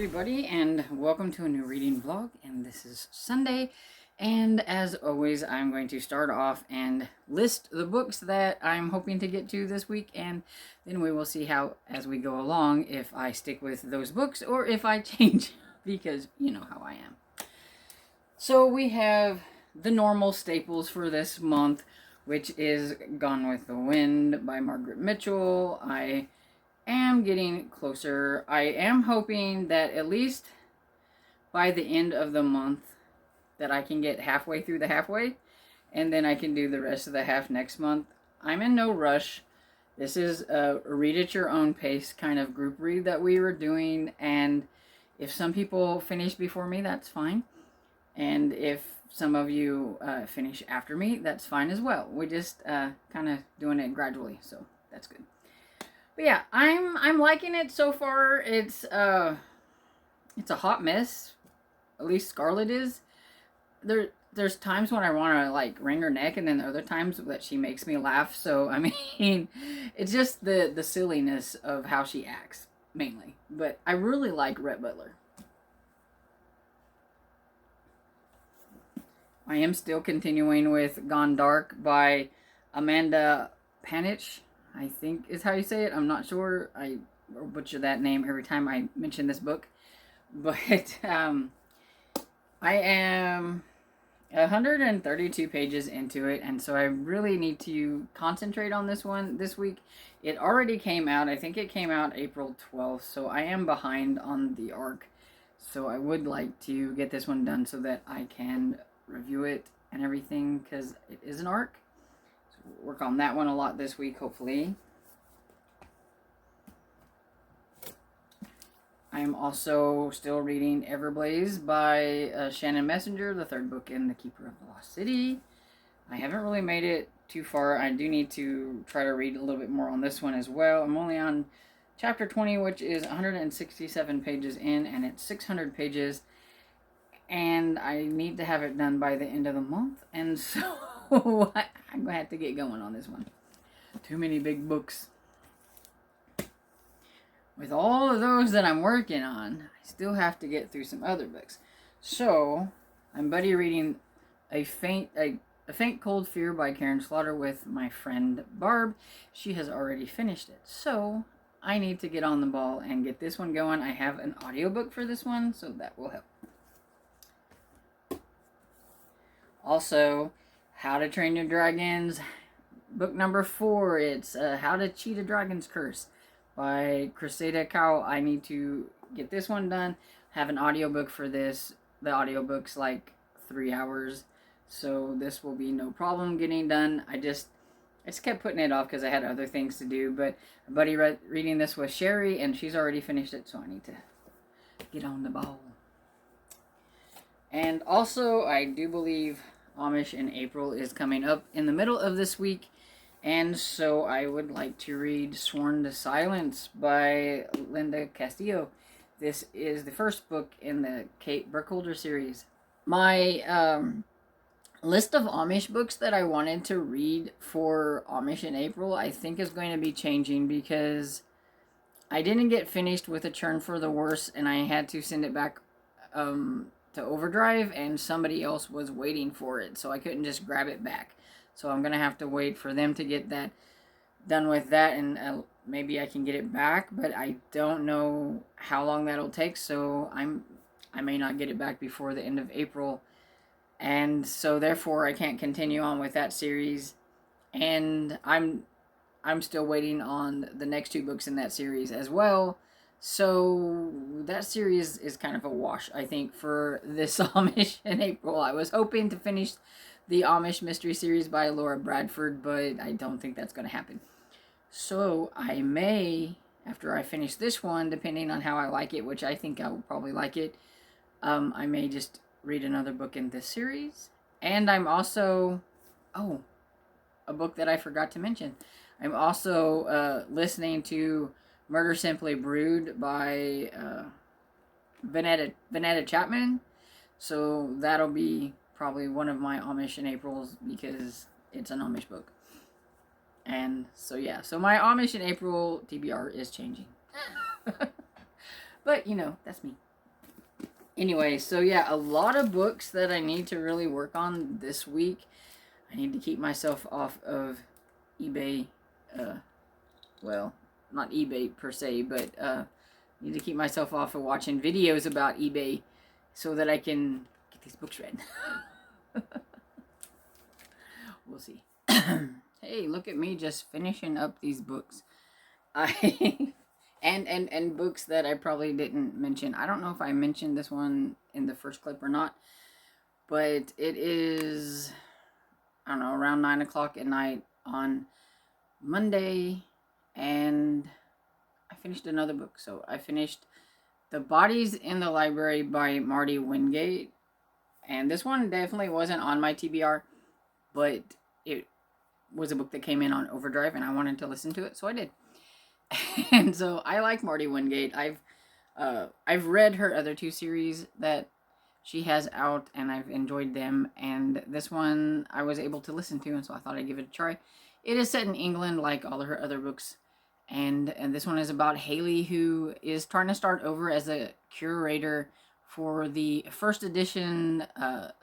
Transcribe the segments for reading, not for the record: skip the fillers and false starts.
everybody, and welcome to a new reading vlog. And this is Sunday, and as always, I'm going to start off and list the books that I'm hoping to get to this week, and then we will see how, as we go along, if I stick with those books or if I change, because you know how I am. So we have the normal staples for this month, which is Gone with the Wind by Margaret Mitchell. I am getting closer. I am hoping that at least by the end of the month that I can get halfway through the halfway, and then I can do the rest of the half next month. I'm in no rush. This is a read at your own pace kind of group read that we were doing, and if some people finish before me, that's fine. And if some of you finish after me, that's fine as well. We just kind of doing it gradually, so that's good. But yeah, I'm liking it so far. It's a hot mess. At least Scarlett is. There's times when I want to like wring her neck, and then other times that she makes me laugh. So I mean, it's just the silliness of how she acts mainly. But I really like Rhett Butler. I am still continuing with Gone Dark by Amanda Panich, I think is how you say it. I'm not sure. I butcher that name every time I mention this book. But I am 132 pages into it, and so I really need to concentrate on this one this week. It already came out. I think it came out April 12th, so I am behind on the arc. So I would like to get this one done so that I can review it and everything, because it is an arc. So we'll work on that one a lot this week, hopefully. I am also still reading Everblaze by Shannon Messenger, the third book in The Keeper of the Lost City. I haven't really made it too far. I do need to try to read a little bit more on this one as well. I'm only on chapter 20, which is 167 pages in, and it's 600 pages. And I need to have it done by the end of the month. And so I'm going to have to get going on this one. Too many big books. With all of those that I'm working on, I still have to get through some other books. So I'm buddy reading A Faint Cold Fear by Karen Slaughter with my friend Barb. She has already finished it. So I need to get on the ball and get this one going. I have an audiobook for this one, so that will help. Also, How to Train Your Dragons, book number 4. It's How to Cheat a Dragon's Curse by Cressida Cowell. I need to get this one done. Have an audiobook for this. The audiobook's like 3 hours, so this will be no problem getting done. I just kept putting it off because I had other things to do. But a buddy reading this with Sherry, and she's already finished it, so I need to get on the ball. And also, I do believe Amish in April is coming up in the middle of this week, and so I would like to read Sworn to Silence by Linda Castillo. This is the first book in the Kate Burkholder series. My list of Amish books that I wanted to read for Amish in April, I think is going to be changing because I didn't get finished with A Churn for the Worse, and I had to send it back to Overdrive, and somebody else was waiting for it, so I couldn't just grab it back. So I'm gonna have to wait for them to get that done with that, and maybe I can get it back, but I don't know how long that'll take. So I may not get it back before the end of April, and so therefore I can't continue on with that series. And I'm still waiting on the next 2 books in that series as well. So that series is kind of a wash, I think, for this Amish in April. I was hoping to finish the Amish mystery series by Laura Bradford, but I don't think that's going to happen. So I may, after I finish this one, depending on how I like it, which I think I will probably like it, I may just read another book in this series. And I'm also, a book that I forgot to mention. I'm also listening to Murder Simply Brewed by Vanetta Chapman. So that'll be probably one of my Amish in April's because it's an Amish book. And so yeah, so my Amish in April TBR is changing. But you know, that's me. Anyway, so yeah, a lot of books that I need to really work on this week. I need to keep myself off of eBay. Uh, well, not eBay per se, but need to keep myself off of watching videos about eBay so that I can get these books read. We'll see. Hey, look at me just finishing up these books. I and books that I probably didn't mention. I don't know if I mentioned this one in the first clip or not, but it is, I don't know, around 9 o'clock at night on Monday, and I finished another book. So I finished The Bodies in the Library by Marty Wingate, and this one definitely wasn't on my TBR, but it was a book that came in on overdrive, and I wanted to listen to it, so I did. And so I like Marty Wingate. I've read her other two series that she has out, and I've enjoyed them. And this one I was able to listen to, and so I thought I'd give it a try. It is set in England, like all of her other books, and this one is about Haley, who is trying to start over as a curator for the first edition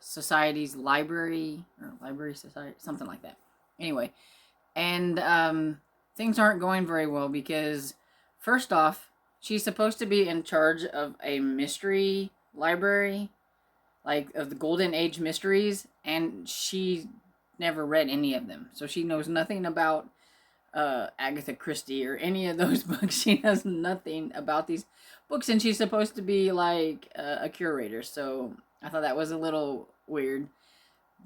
society's library, or library society, something like that. Anyway, and things aren't going very well because, first off, she's supposed to be in charge of a mystery library, like of the Golden Age mysteries, and she never read any of them. So she knows nothing about Agatha Christie or any of those books. She knows nothing about these books, and she's supposed to be like a curator. So I thought that was a little weird.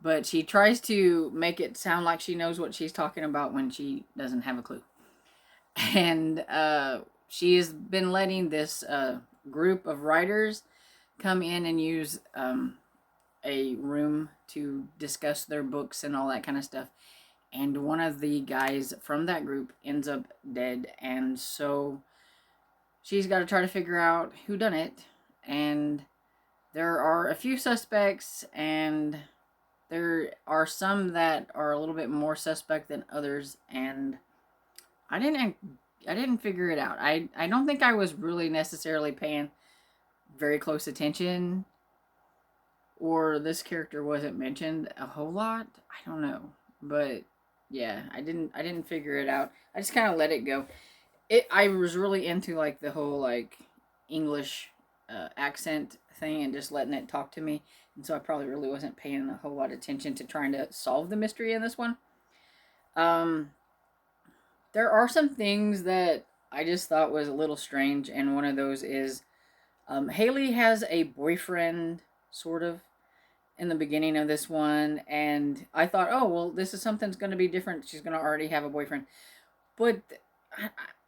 But she tries to make it sound like she knows what she's talking about when she doesn't have a clue. And she has been letting this group of writers come in and use a room to discuss their books and all that kind of stuff. And one of the guys from that group ends up dead, and so she's got to try to figure out who done it. And there are a few suspects, and there are some that are a little bit more suspect than others, and I didn't figure it out. I don't think I was really necessarily paying very close attention, or this character wasn't mentioned a whole lot. I don't know, but yeah, I didn't figure it out. I just kind of let it go. I was really into like the whole like English accent thing and just letting it talk to me, and so I probably really wasn't paying a whole lot of attention to trying to solve the mystery in this one. Um, there are some things that I just thought was a little strange, and one of those is Haley has a boyfriend, sort of, in the beginning of this one, and I thought, oh, well, this is something's going to be different. She's going to already have a boyfriend. But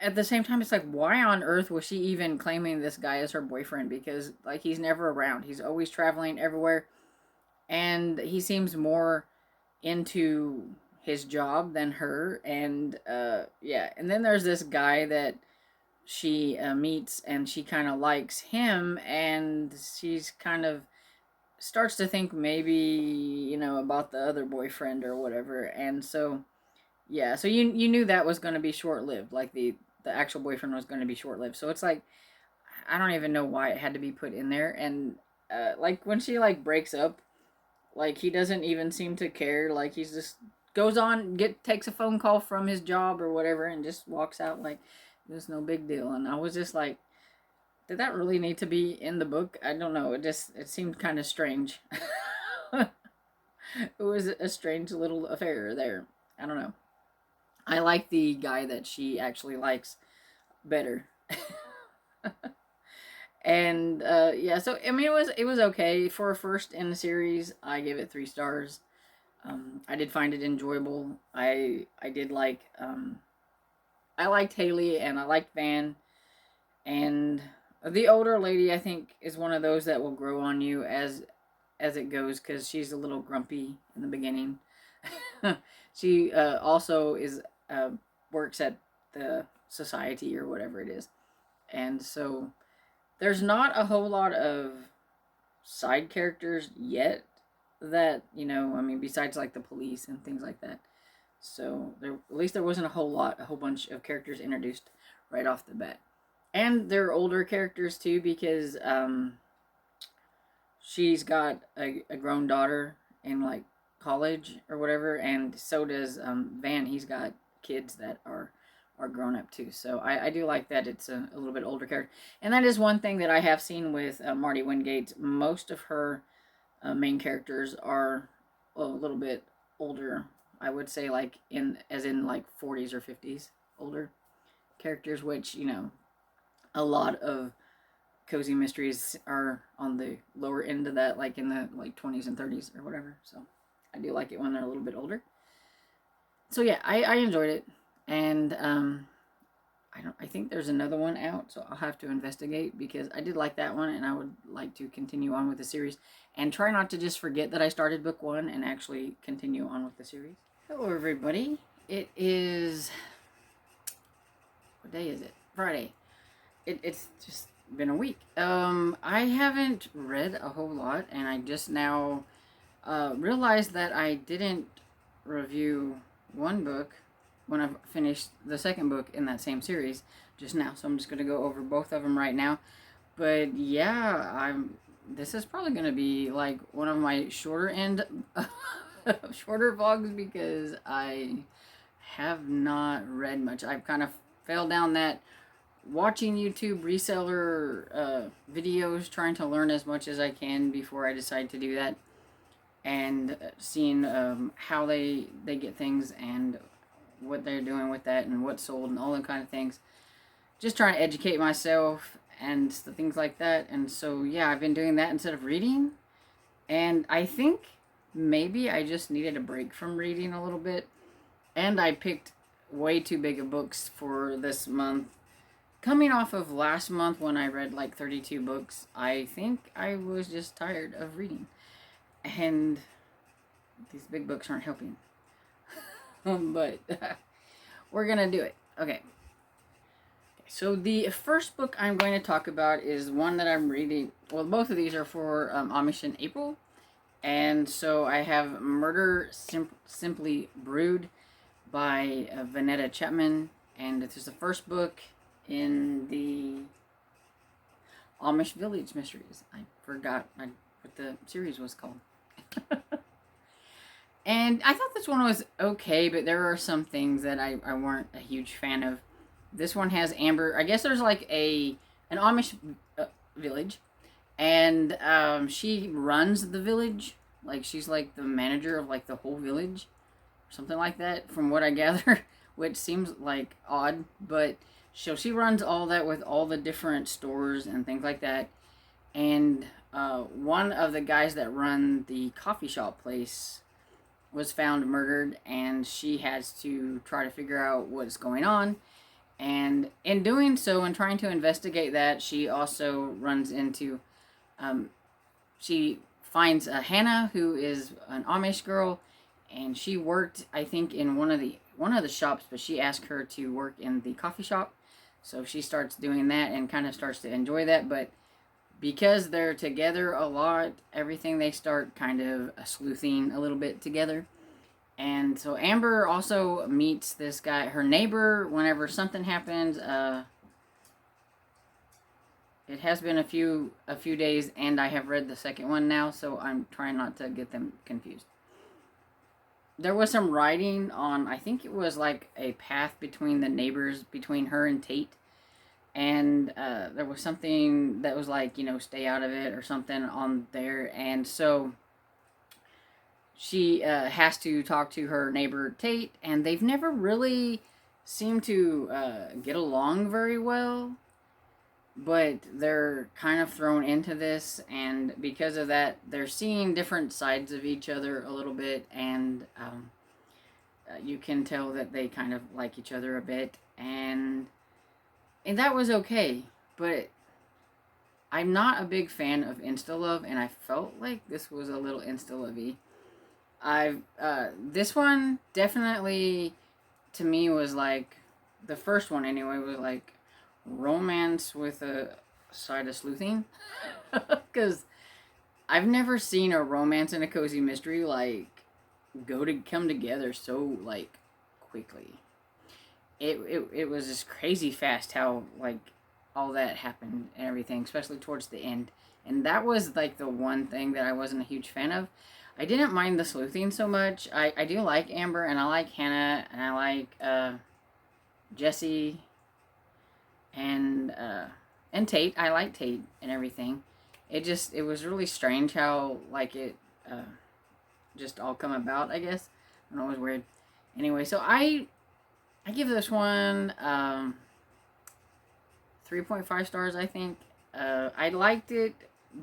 at the same time, it's like, why on earth was she even claiming this guy as her boyfriend? Because, like, he's never around. He's always traveling everywhere, and he seems more into his job than her. And yeah, and then there's this guy that she meets, and she kind of likes him, and she's kind of starts to think maybe, about the other boyfriend or whatever. And so yeah, so you knew that was going to be short-lived, like the actual boyfriend was going to be short-lived. So it's like, I don't even know why it had to be put in there. And like when she like breaks up, like he doesn't even seem to care. Like he's just goes on, takes a phone call from his job or whatever, and just walks out like there's no big deal. And I was just like, did that really need to be in the book? I don't know. It seemed kind of strange. It was a strange little affair there. I don't know. I like the guy that she actually likes better. And yeah, so I mean, it was okay for a first in the series. I gave it 3 stars. I did find it enjoyable. I did like I liked Haley, and I liked Van, and the older lady, I think, is one of those that will grow on you as it goes, because she's a little grumpy in the beginning. She also is works at the society or whatever it is, and so there's not a whole lot of side characters yet that, I mean, besides like the police and things like that. So there, at least there wasn't a whole bunch of characters introduced right off the bat. And they're older characters too, because she's got a grown daughter in like college or whatever, and so does Van. He's got kids that are grown up too. So I do like that it's a little bit older character, and that is one thing that I have seen with Marty Wingate. Most of her main characters are a little bit older. I would say like in as in like 40s or 50s older characters, which a lot of cozy mysteries are on the lower end of that, like in the like 20s and 30s or whatever. So I do like it when they're a little bit older. So yeah, I enjoyed it, and I think there's another one out, so I'll have to investigate because I did like that one, and I would like to continue on with the series and try not to just forget that I started book one and actually continue on with the series. Hello, everybody. It is what day is it? Friday. It's just been a week. I haven't read a whole lot, and I just now realized that I didn't review one book when I finished the second book in that same series just now. So I'm just going to go over both of them right now. But yeah, this is probably going to be like one of my shorter shorter vlogs because I have not read much. I've kind of fell down that watching YouTube reseller videos, trying to learn as much as I can before I decide to do that, and seeing how they get things and what they're doing with that and what's sold and all that kind of things. Just trying to educate myself and things like that. And so yeah, I've been doing that instead of reading, and I think maybe I just needed a break from reading a little bit, and I picked way too big of books for this month. Coming off of last month when I read like 32 books, I think I was just tired of reading. And these big books aren't helping. But we're going to do it. Okay. So the first book I'm going to talk about is one that I'm reading. Well, both of these are for Amish in April. And so I have Murder Simply Brewed by Vanetta Chapman. And this is the first book in the Amish Village Mysteries. I forgot what the series was called. And I thought this one was okay, but there are some things that I weren't a huge fan of. This one has Amber. I guess there's like an Amish village, and she runs the village. Like she's like the manager of like the whole village, or something like that, from what I gather, which seems like odd, but so she runs all that with all the different stores and things like that. And one of the guys that run the coffee shop place was found murdered, and she has to try to figure out what's going on. And in doing so, and trying to investigate that, she also runs into, she finds Hannah, who is an Amish girl, and she worked, I think, in one of the shops, but she asked her to work in the coffee shop. So she starts doing that and kind of starts to enjoy that, but because they're together a lot, everything they start kind of sleuthing a little bit together. And so Amber also meets this guy, her neighbor, whenever something happens. It has been a few days, and I have read the second one now, so I'm trying not to get them confused. There was some writing on, I think it was like a path between the neighbors, between her and Tate. And there was something that was like, stay out of it or something on there. And so she has to talk to her neighbor Tate, and they've never really seemed to get along very well. But they're kind of thrown into this, and because of that, they're seeing different sides of each other a little bit, and you can tell that they kind of like each other a bit, and that was okay, but I'm not a big fan of insta-love, and I felt like this was a little insta-lovey. This one definitely, to me, was like, the first one anyway, was like romance with a side of sleuthing, because I've never seen a romance and a cozy mystery like come together so like quickly. It was just crazy fast how like all that happened and everything, especially towards the end. And that was like the one thing that I wasn't a huge fan of. I didn't mind the sleuthing so much. I do like Amber, and I like Hannah, and I like Jesse, and Tate. I like Tate and everything. It was really strange how like it just all come about, I guess. I don't know, it was weird. Anyway, so I give this one 3.5 stars, I think. I liked it,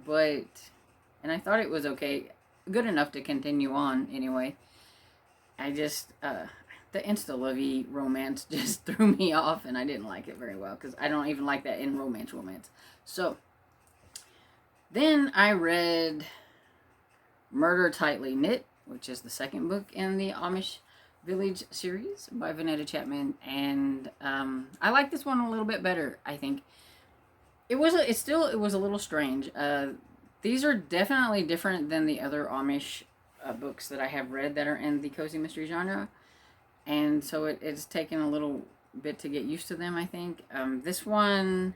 and I thought it was okay, good enough to continue on anyway. I just, the insta-lovey romance just threw me off, and I didn't like it very well, because I don't even like that in romance. So, then I read Murder Tightly Knit, which is the second book in the Amish Village series by Vanetta Chapman, and I like this one a little bit better, I think. It was a little strange. These are definitely different than the other Amish books that I have read that are in the cozy mystery genre, and so it's taken a little bit to get used to them, I think. This one,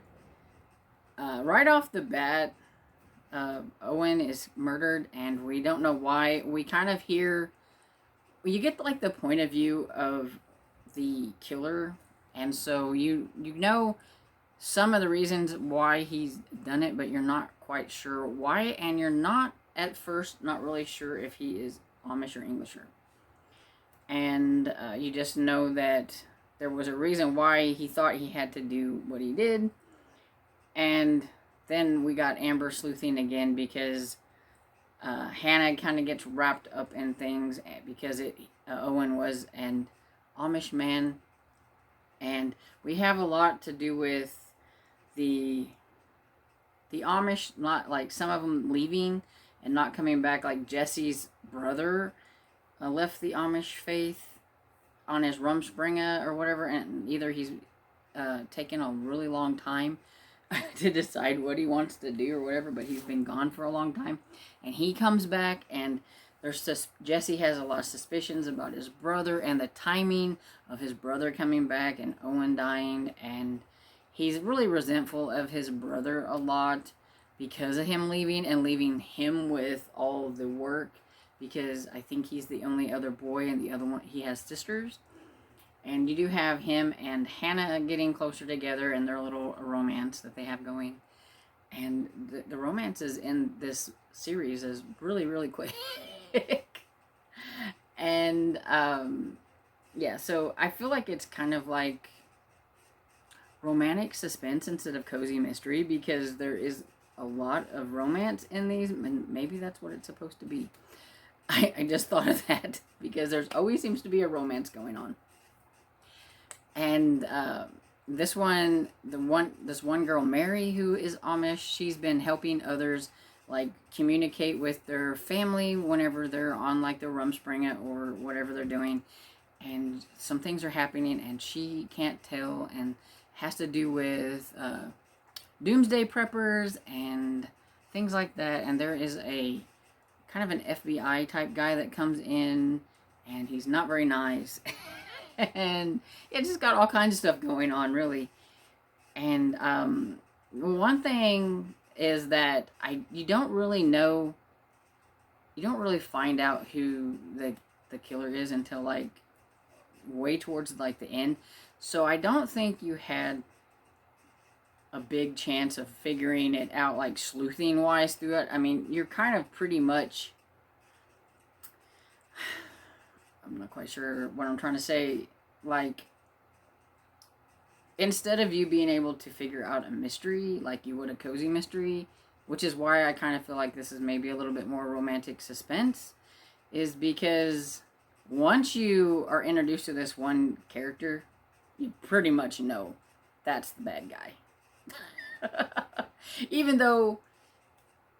right off the bat, Owen is murdered, and we don't know why. We kind of hear, you get like the point of view of the killer, and so you know some of the reasons why he's done it, but you're not quite sure why, and you're not at first not really sure if he is Amish or Englisher. And you just know that there was a reason why he thought he had to do what he did. And then we got Amber sleuthing again, because Hannah kind of gets wrapped up in things, because Owen was an Amish man, and we have a lot to do with the Amish, not like some of them leaving and not coming back. Like Jesse's brother left the Amish faith on his Rumspringa or whatever, and either he's taken a really long time to decide what he wants to do or whatever, but he's been gone for a long time, and he comes back, and Jesse has a lot of suspicions about his brother and the timing of his brother coming back and Owen dying, and he's really resentful of his brother a lot because of him leaving, and leaving him with all the work, because I think he's the only other boy, and the other one, he has sisters. And you do have him and Hannah getting closer together in their little romance that they have going. And the romances in this series is really, really quick. And, yeah, so I feel like it's kind of like romantic suspense instead of cozy mystery, because there is a lot of romance in these, and maybe that's what it's supposed to be. I just thought of that, because there's always seems to be a romance going on. And this one girl, Mary, who is Amish, she's been helping others like communicate with their family whenever they're on like the Rumspringa or whatever they're doing, and some things are happening and she can't tell, and has to do with doomsday preppers and things like that. And there is a kind of an FBI type guy that comes in, and he's not very nice. And it just got all kinds of stuff going on, really. And one thing is that you don't really find out who the killer is until like way towards like the end. So I don't think you had a big chance of figuring it out like sleuthing wise through it. I mean, you're kind of pretty much, I'm not quite sure what I'm trying to say. Like, instead of you being able to figure out a mystery like you would a cozy mystery, which is why I kind of feel like this is maybe a little bit more romantic suspense, is because once you are introduced to this one character, you pretty much know that's the bad guy. Even though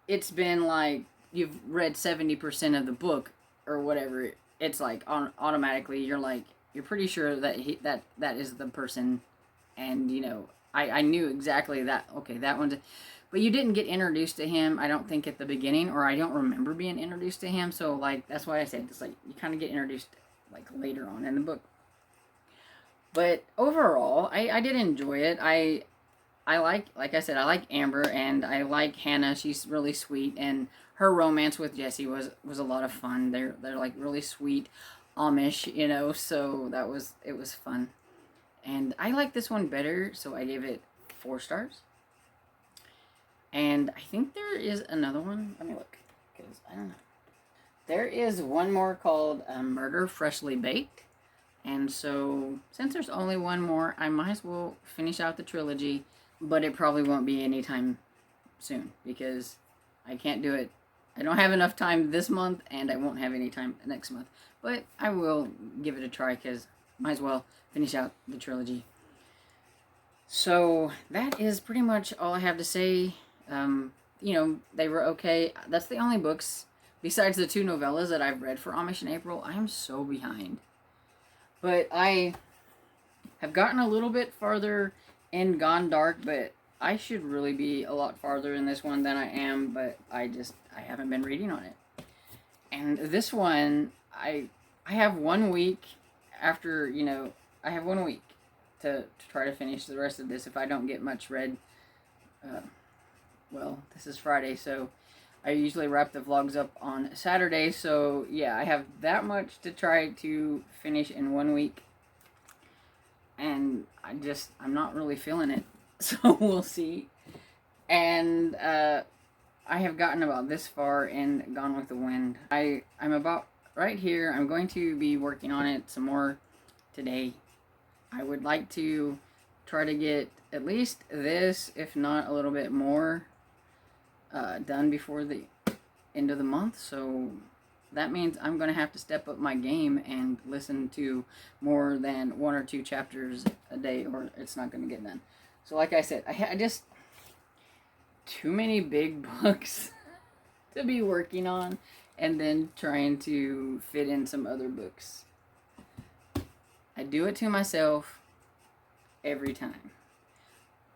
it's been like you've read 70% of the book or whatever, it's like automatically you're pretty sure that that is the person. And you know, I knew exactly that, okay, that one's, but you didn't get introduced to him, I don't think, at the beginning, or I don't remember being introduced to him. So like that's why I said it's like you kind of get introduced like later on in the book. But overall, I did enjoy it. I like I said, I like Amber, and I like Hannah. She's really sweet, and her romance with Jesse was a lot of fun. They're like really sweet Amish, you know, so it was fun. And I like this one better, so I gave it 4 stars. And I think there is another one. Let me look, because I don't know. There is one more called Murder Freshly Baked. And so, since there's only one more, I might as well finish out the trilogy, but it probably won't be anytime soon, because I can't do it. I don't have enough time this month, and I won't have any time next month. But I will give it a try, because might as well finish out the trilogy. So, that is pretty much all I have to say. You know, they were okay. That's the only books, besides the 2 novellas that I've read for Amish in April. I am so behind. But I have gotten a little bit farther in Gone Dark, but I should really be a lot farther in this one than I am, but I haven't been reading on it. And this one, I have 1 week after, you know, I have 1 week to try to finish the rest of this if I don't get much read. Well, this is Friday, so I usually wrap the vlogs up on Saturday, so yeah, I have that much to try to finish in 1 week. And I'm not really feeling it, so we'll see. And I have gotten about this far in Gone with the Wind. I'm about right here. I'm going to be working on it some more today. I would like to try to get at least this, if not a little bit more, done before the end of the month. So that means I'm going to have to step up my game and listen to more than 1 or 2 chapters a day, or it's not going to get done. So like I said, I just too many big books to be working on, and then trying to fit in some other books. I do it to myself every time.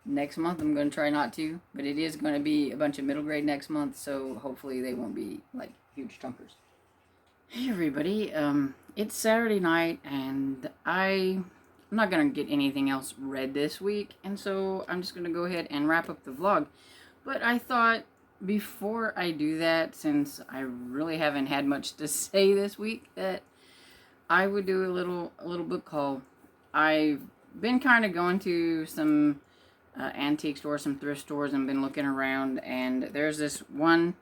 Next month I'm going to try not to, but it is going to be a bunch of middle grade next month, so hopefully they won't be like huge chunkers. Hey everybody, it's Saturday night, and I'm not going to get anything else read this week, and so I'm just going to go ahead and wrap up the vlog. But I thought before I do that, since I really haven't had much to say this week, that I would do a little book haul. I've been kind of going to some antique stores, some thrift stores, and been looking around, and there's this one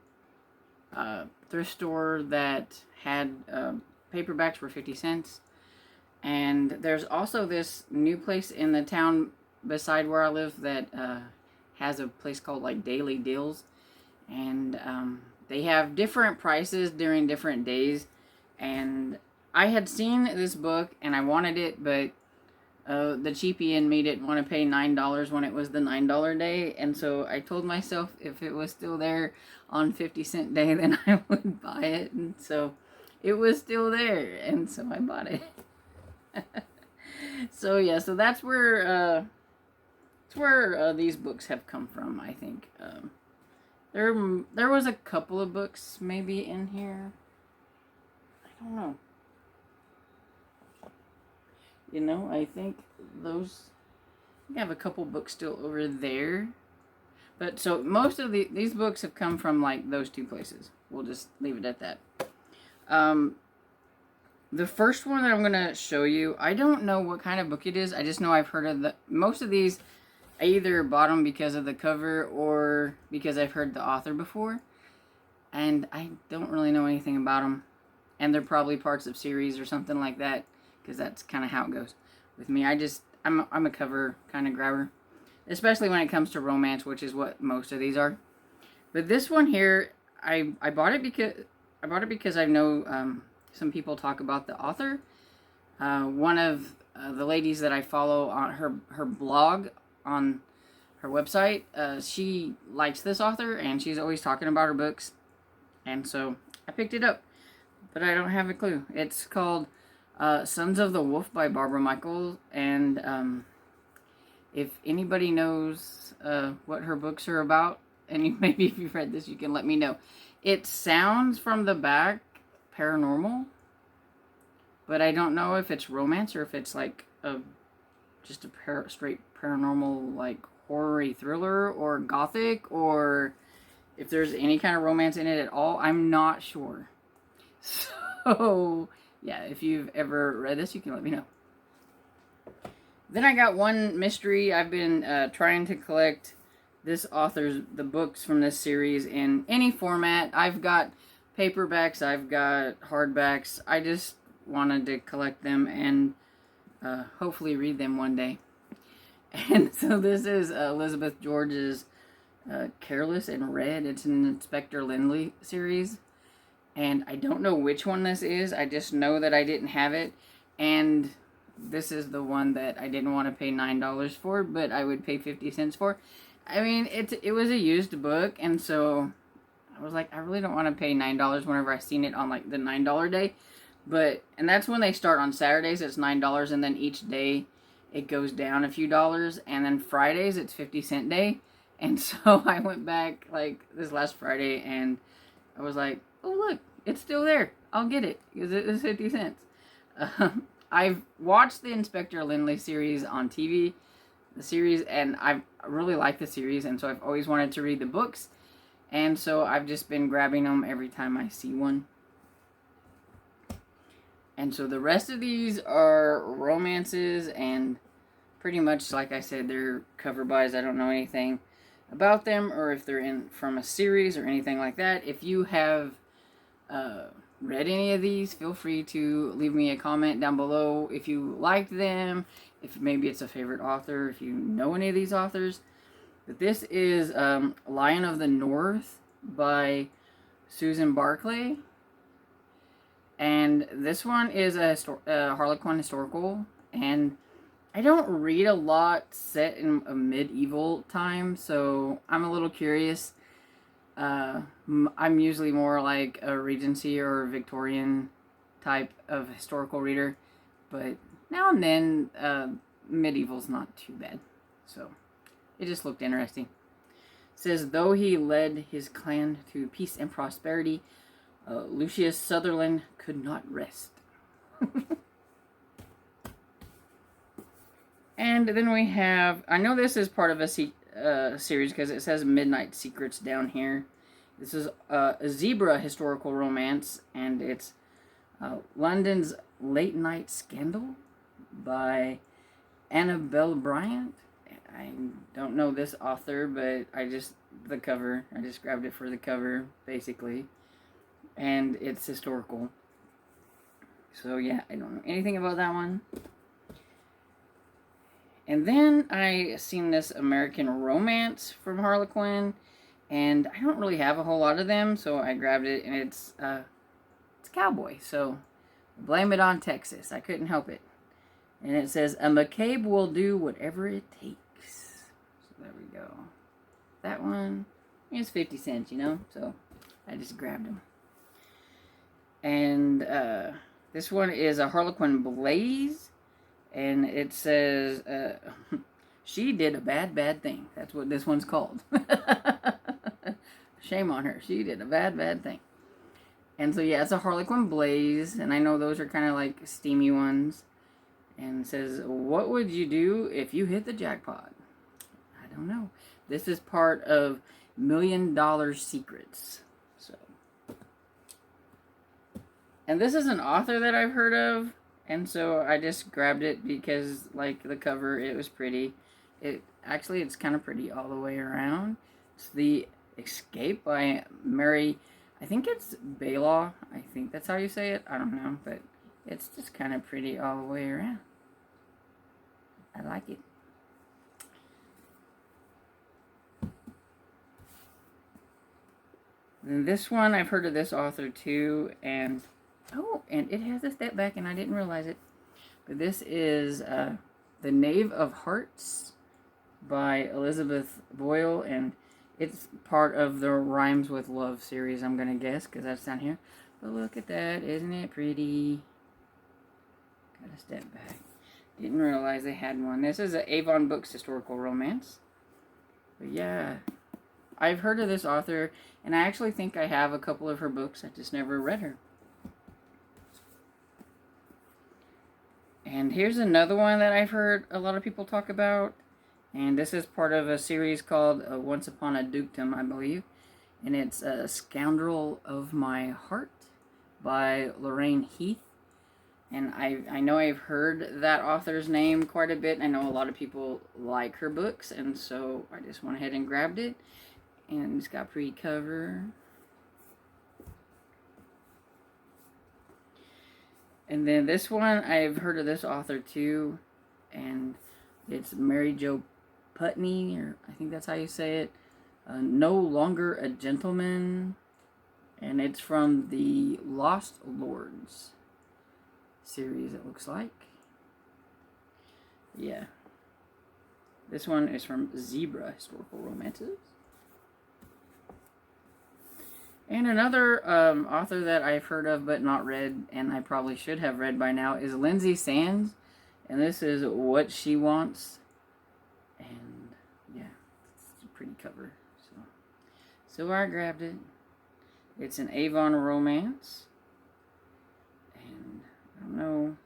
thrift store that had paperbacks for 50 cents. And there's also this new place in the town beside where I live that has a place called like Daily Deals. And they have different prices during different days. And I had seen this book and I wanted it, but the cheapie in me didn't want to pay $9 when it was the $9 day. And so I told myself if it was still there on 50-cent day, then I would buy it. And so it was still there, and so I bought it. So yeah, so that's where these books have come from. I think there was a couple of books maybe in here. I don't know. You know, I think I have a couple books still over there. But so most of these books have come from like those 2 places. We'll just leave it at that. The first one that I'm going to show you, I don't know what kind of book it is. I just know I've heard of most of these. I either bought them because of the cover or because I've heard the author before. And I don't really know anything about them. And they're probably parts of series or something like that, because that's kind of how it goes with me. I'm a cover kind of grabber, especially when it comes to romance, which is what most of these are. But this one here, I bought it because I know some people talk about the author. One of the ladies that I follow on her blog on her website, she likes this author and she's always talking about her books, and so I picked it up. But I don't have a clue. It's called Sons of the Wolf by Barbara Michael, and if anybody knows what her books are about, and maybe if you've read this, you can let me know. It sounds from the back paranormal, but I don't know if it's romance or if it's like just a straight paranormal like horror thriller or gothic, or if there's any kind of romance in it at all. I'm not sure. So, yeah, if you've ever read this, you can let me know. Then I got one mystery. I've been trying to collect the books from this series in any format. I've got paperbacks, I've got hardbacks. I just wanted to collect them and hopefully read them one day. And so this is Elizabeth George's Careless and Red. It's an Inspector Lindley series. And I don't know which one this is. I just know that I didn't have it. And this is the one that I didn't want to pay $9 for, but I would pay 50 cents for. I mean, it was a used book, and so I was like, I really don't want to pay $9 whenever I seen it on like the $9 day. And that's when they start on Saturdays, it's $9, and then each day it goes down a few dollars, and then Fridays it's 50-cent day. And so I went back like this last Friday, and I was like, oh look, it's still there. I'll get it because it is 50 cents. I've watched the Inspector Lindley series on TV, and I really like the series, and so I've always wanted to read the books, and so I've just been grabbing them every time I see one. And so the rest of these are romances, and pretty much, like I said, they're cover buys. I don't know anything about them, or if they're from a series or anything like that. If you have read any of these, feel free to leave me a comment down below if you liked them, if maybe it's a favorite author, if you know any of these authors. But this is Lion of the North by Susan Barclay. And this one is a Harlequin historical, and I don't read a lot set in a medieval time, so I'm a little curious. I'm usually more like a Regency or Victorian type of historical reader, but now and then medieval's not too bad. So it just looked interesting. It says, though he led his clan to peace and prosperity, Lucius Sutherland could not rest. And then we have, I know this is part of a series because it says Midnight Secrets down here. This is a Zebra historical romance, and it's London's Late Night Scandal by Annabelle Bryant. I don't know this author, but I just grabbed it for the cover, basically. And it's historical. So yeah, I don't know anything about that one. And then I seen this American Romance from Harlequin, and I don't really have a whole lot of them, so I grabbed it, and it's cowboy, so blame it on Texas. I couldn't help it. And it says, a McCabe will do whatever it takes. So there we go. That one is 50 cents, you know, so I just grabbed them. And this one is a Harlequin Blaze. And it says, she did a bad thing. That's what this one's called. Shame on her. She did a bad thing. And so, yeah, it's a Harlequin Blaze. And I know those are kind of like steamy ones. And it says, what would you do if you hit the jackpot? I don't know. This is part of $1 Million Secrets. So. And this is an author that I've heard of. And so I just grabbed it because, like, the cover, it was pretty. It's kind of pretty all the way around. It's The Escape by Mary, I think it's Baylaw. I think that's how you say it. I don't know, but it's just kind of pretty all the way around. I like it. And this one, I've heard of this author too, and it has a step back, and I didn't realize it. But this is The Knave of Hearts by Elizabeth Boyle, and it's part of the Rhymes with Love series, I'm going to guess, because that's down here. But look at that. Isn't it pretty? Got to step back. Didn't realize they had one. This is an Avon Books historical romance. But yeah, I've heard of this author, and I actually think I have a couple of her books. I just never read her. And here's another one that I've heard a lot of people talk about. And this is part of a series called Once Upon a Dukedom, I believe. And it's Scourge of My Heart by Lorraine Heath. And I know I've heard that author's name quite a bit. I know a lot of people like her books, and so I just went ahead and grabbed it. And it's got a pretty cover. And then this one, I've heard of this author too, and it's Mary Jo Putney, or I think that's how you say it. No Longer a Gentleman, and it's from the Lost Lords series, it looks like. Yeah. This one is from Zebra Historical Romances. And another author that I've heard of but not read, and I probably should have read by now, is Lindsay Sands. And this is What She Wants. And yeah, it's a pretty cover. So I grabbed it. It's an Avon romance. And I don't know.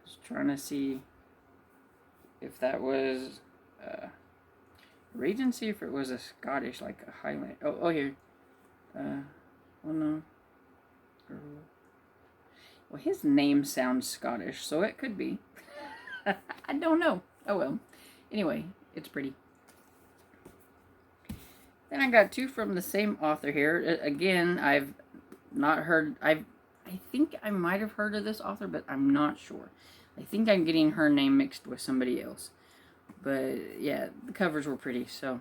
Just trying to see if that was Regency, if it was a Scottish, like a Highland. Oh, here. Well, no. Well, his name sounds Scottish, so it could be. I don't know. Oh, well. Anyway, it's pretty. Then I got two from the same author here. Again, I've not heard. I think I might have heard of this author, but I'm not sure. I think I'm getting her name mixed with somebody else. But yeah, the covers were pretty, so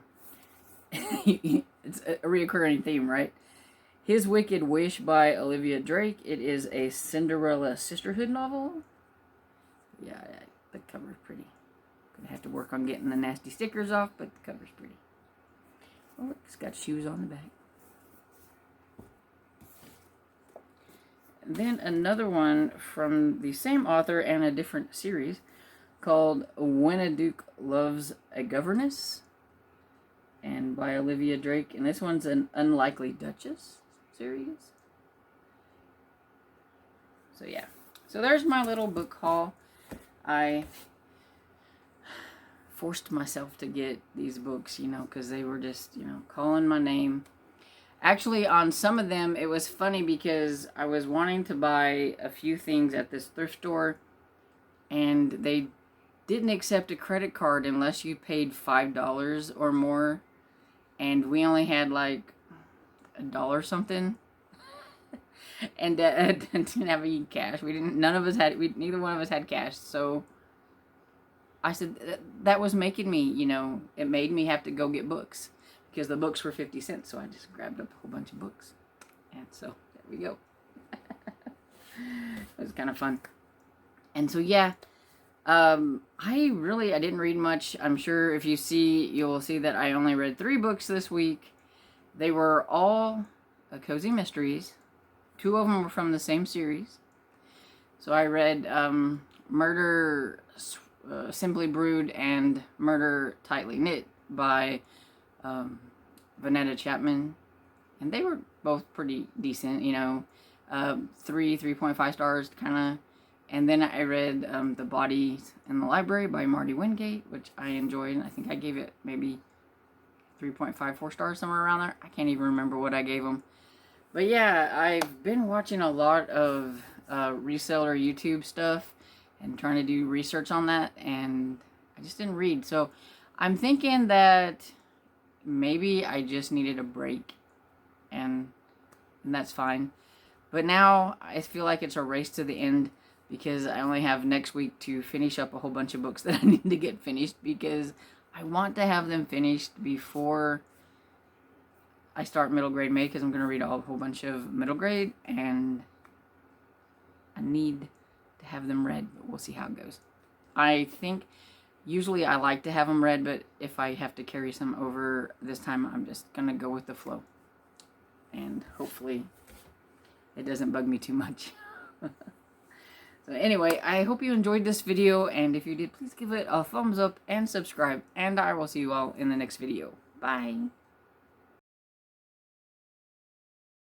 it's a reoccurring theme, right? His Wicked Wish by Olivia Drake. It is a Cinderella sisterhood novel. Yeah, the cover's pretty. Gonna have to work on getting the nasty stickers off, but the cover's pretty. Oh, it's got shoes on the back. And then another one from the same author and a different series called When a Duke Loves a Governess, and by Olivia Drake. And this one's an Unlikely Duchess series. So yeah. So there's my little book haul. I forced myself to get these books, because they were just, calling my name. Actually, on some of them, it was funny because I was wanting to buy a few things at this thrift store, and they didn't accept a credit card unless you paid $5 or more, and we only had like $1 something, and didn't have any cash. Neither one of us had cash, so I said that was making me, it made me have to go get books because the books were 50 cents. So I just grabbed up a whole bunch of books. And so there we go. It was kind of fun. And so, yeah, I didn't read much. I'm sure if you'll see that I only read 3 books this week. They were all cozy mysteries. 2 of them were from the same series. So I read Murder Simply Brewed and Murder Tightly Knit by Vanetta Chapman, and they were both pretty decent, 3.5 stars kind of. And then I read The Body in the Library by Marty Wingate, which I enjoyed. I think I gave it maybe 3.54 stars, somewhere around there. I can't even remember what I gave them. But yeah, I've been watching a lot of reseller YouTube stuff and trying to do research on that, and I just didn't read. So I'm thinking that maybe I just needed a break, and that's fine. But now I feel like it's a race to the end because I only have next week to finish up a whole bunch of books that I need to get finished, because I want to have them finished before I start middle grade May, because I'm going to read a whole bunch of middle grade, and I need to have them read, but we'll see how it goes. I think usually I like to have them read, but if I have to carry some over this time, I'm just going to go with the flow. And hopefully it doesn't bug me too much. So anyway, I hope you enjoyed this video, and if you did, please give it a thumbs up and subscribe, and I will see you all in the next video. Bye!